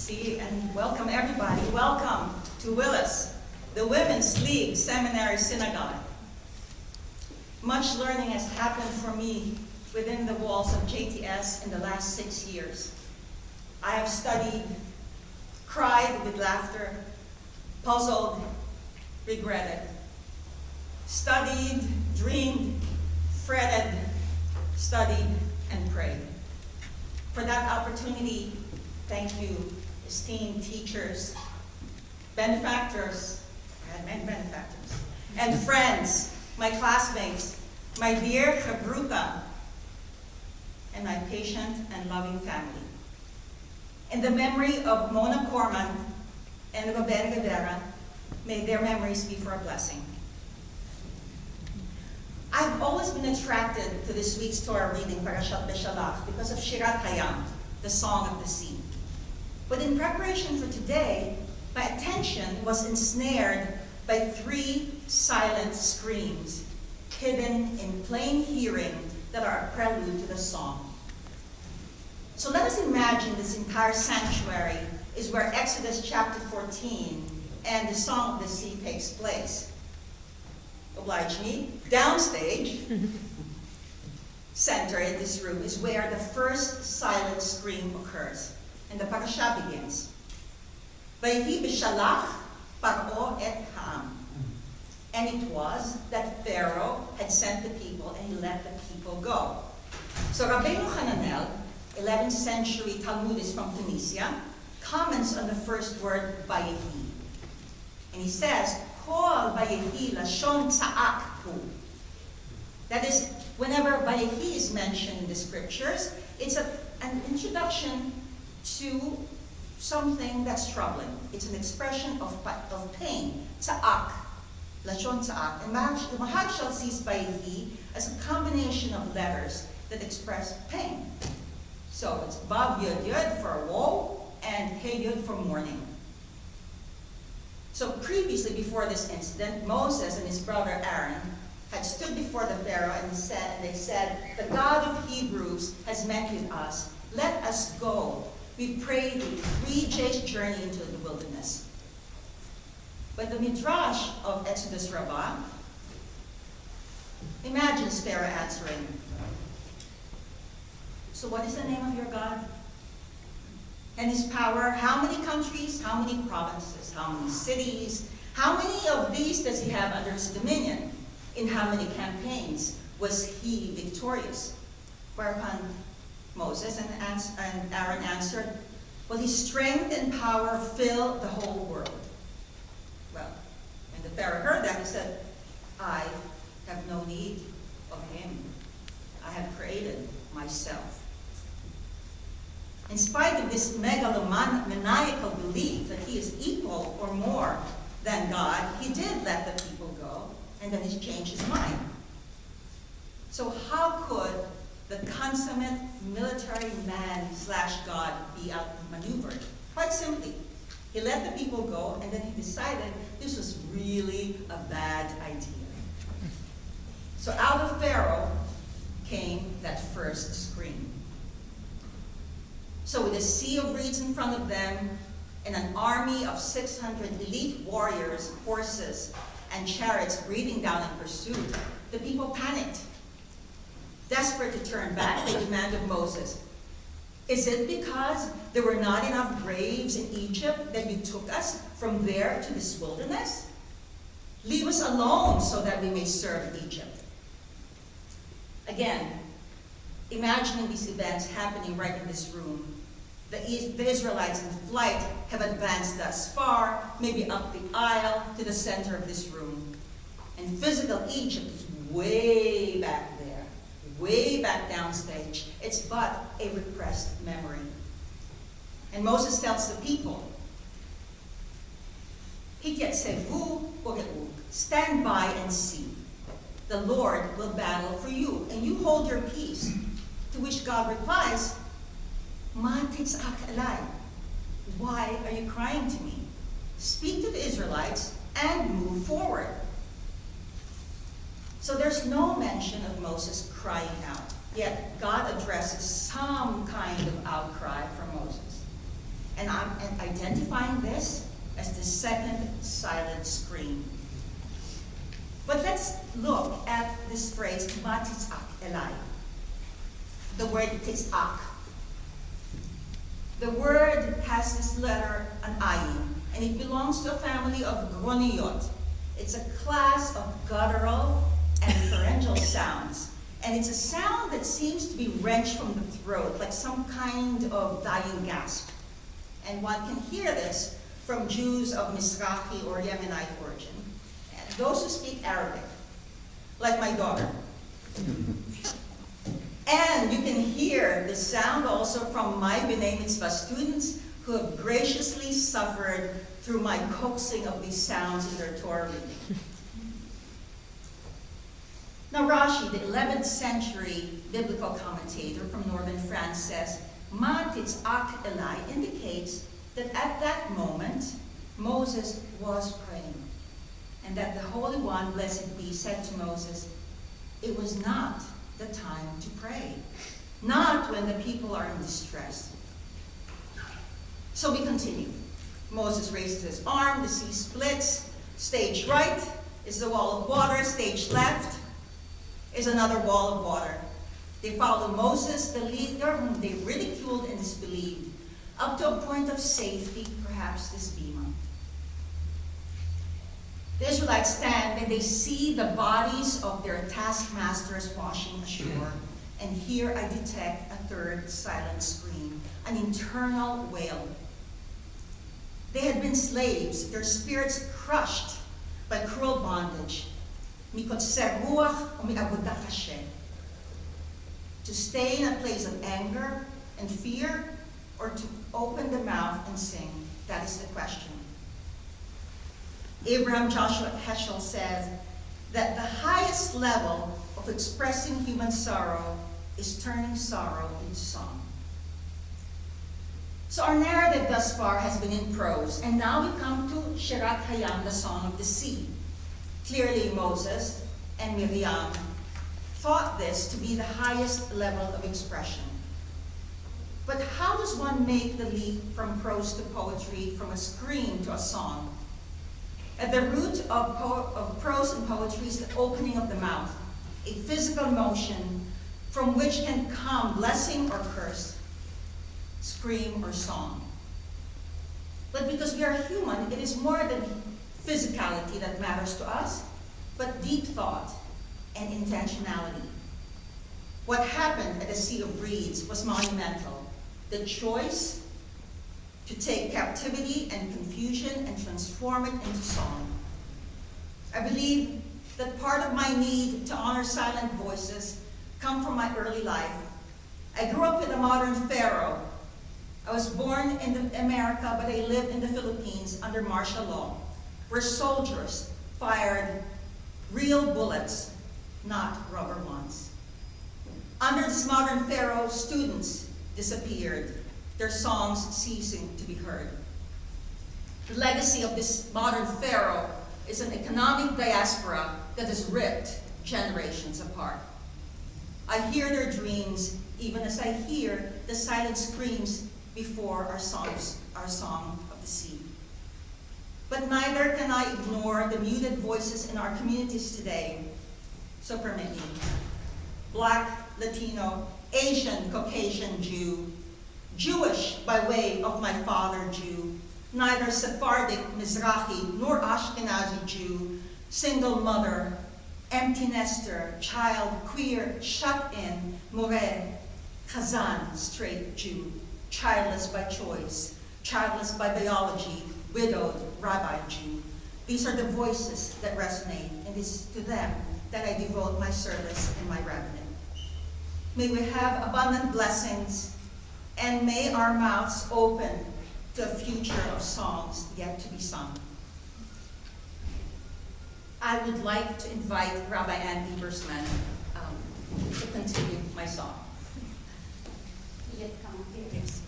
See, and welcome everybody. Welcome to Willis, the Women's League Seminary Synagogue. Much learning has happened for me within the walls of JTS in the last 6 years. I have studied, cried with laughter, puzzled, regretted, studied, dreamed, fretted, studied, and prayed. For that opportunity, thank you, esteemed teachers, benefactors, I had many benefactors, and friends, my classmates, my dear Chabruta, and my patient and loving family. In the memory of Mona Corman and Mira Rivera, may their memories be for a blessing. I've always been attracted to this week's Torah reading, Parashat Beshalach, because of Shirat Hayam, the Song of the Sea. But in preparation for today, my attention was ensnared by 3 silent screams hidden in plain hearing that are a prelude to the song. So let us imagine this entire sanctuary is where Exodus chapter 14 and the Song of the Sea takes place. Oblige me. Downstage, center in this room, is where the first silent scream occurs, and the parasha begins. Vayhi b'shalach Paro et ha'am. And it was that Pharaoh had sent the people, and he let the people go. So Rabbeinu Hananel, 11th century Talmudist from Tunisia, comments on the first word Vayehi. And he says, Kol Vayehi lashon tza'ak hu. That is, whenever Vayehi is mentioned in the scriptures, it's an introduction to something that's troubling. It's an expression of pain. Tza'ak, lashon tza'ak. And the Maharshal sees Vayehi as a combination of letters that express pain. So it's Vav Yud Yud for woe and He Yud for mourning. So previously, before this incident, Moses and his brother Aaron had stood before the Pharaoh and they said, the God of Hebrews has met with us. Let us go. We pray thee 3 days' journey into the wilderness. But the Midrash of Exodus Rabbah imagines Pharaoh answering, so what is the name of your God? And his power, how many countries, how many provinces, how many cities, how many of these does he have under his dominion? In how many campaigns was he victorious? Whereupon Moses and Aaron answered, well, his strength and power fill the whole world. Well, when the Pharaoh heard that, he said, I have no need of him. I have created myself. In spite of this megalomaniacal belief that he is equal or more than God, he did let the people go, and then he changed his mind. So how could the consummate military man/God be outmaneuvered? Quite simply, he let the people go, and then he decided this was really a bad idea. So out of Pharaoh came that first scream. So with a sea of reeds in front of them and an army of 600 elite warriors, horses, and chariots breathing down in pursuit, the people panicked. Desperate to turn back, they demanded of Moses, is it because there were not enough graves in Egypt that you took us from there to this wilderness? Leave us alone so that we may serve Egypt. Again, imagining these events happening right in this room, the Israelites in flight have advanced thus far, maybe up the aisle to the center of this room. And physical Egypt is way back there, way back downstage. It's but a repressed memory. And Moses tells the people, stand by and see. The Lord will battle for you, and you hold your peace. To which God replies, Ma titz'ak alai. Why are you crying to me? Speak to the Israelites and move forward. So there's no mention of Moses crying out. Yet God addresses some kind of outcry from Moses. And I'm identifying this as the second silent scream. But let's look at this phrase, matizak elai. The word tizak. The word has this letter, an ayin, and it belongs to a family of groniyot. It's a class of guttural and pharyngeal sounds. And it's a sound that seems to be wrenched from the throat, like some kind of dying gasp. And one can hear this from Jews of Mizrahi or Yemenite origin, and those who speak Arabic, like my daughter. And you can hear the sound also from my B'nai Mitzvah students who have graciously suffered through my coaxing of these sounds in their Torah reading. Now Rashi, the 11th century biblical commentator from northern France, says, Ma titzak elai indicates that at that moment, Moses was praying, and that the Holy One, blessed be, said to Moses, it was not the time to pray, not when the people are in distress. So we continue. Moses raises his arm, the sea splits. Stage right is the wall of water, stage left is another wall of water. They follow Moses, the leader whom they ridiculed and disbelieved, up to a point of safety, perhaps this bema. The Israelites stand and they see the bodies of their taskmasters washing ashore. And here I detect a third silent scream, an internal wail. They had been slaves, their spirits crushed by cruel bondage. Mikotser ruach u'mi'abudat Hashem. To stay in a place of anger and fear, or to open the mouth and sing, that is the question. Abraham Joshua Heschel says that the highest level of expressing human sorrow is turning sorrow into song. So our narrative thus far has been in prose, and now we come to Shirat Hayam, the Song of the Sea. Clearly Moses and Miriam thought this to be the highest level of expression. But how does one make the leap from prose to poetry, from a scream to a song? At the root of prose and poetry is the opening of the mouth, a physical motion from which can come blessing or curse, scream or song. But because we are human, it is more than physicality that matters to us, but deep thought and intentionality. What happened at the Sea of Reeds was monumental. The choice to take captivity and confusion and transform it into song. I believe that part of my need to honor silent voices come from my early life. I grew up with a modern pharaoh. I was born in America, but I lived in the Philippines under martial law, where soldiers fired real bullets, not rubber ones. Under this modern pharaoh, students disappeared, their songs ceasing to be heard. The legacy of this modern pharaoh is an economic diaspora that has ripped generations apart. I hear their dreams even as I hear the silent screams before our song of the sea. But neither can I ignore the muted voices in our communities today. So permit me. Black, Latino, Asian, Caucasian Jew, Jewish by way of my father Jew, neither Sephardic, Mizrahi, nor Ashkenazi Jew, single mother, empty nester, child, queer, shut-in, Moreh, Chazan, straight Jew, childless by choice, childless by biology, widowed, rabbi Jew. These are the voices that resonate, and it is to them that I devote my service and my rabbinate. May we have abundant blessings, and may our mouths open to a future of songs yet to be sung. I would like to invite Rabbi Ann Liebersman to continue my song. Yes.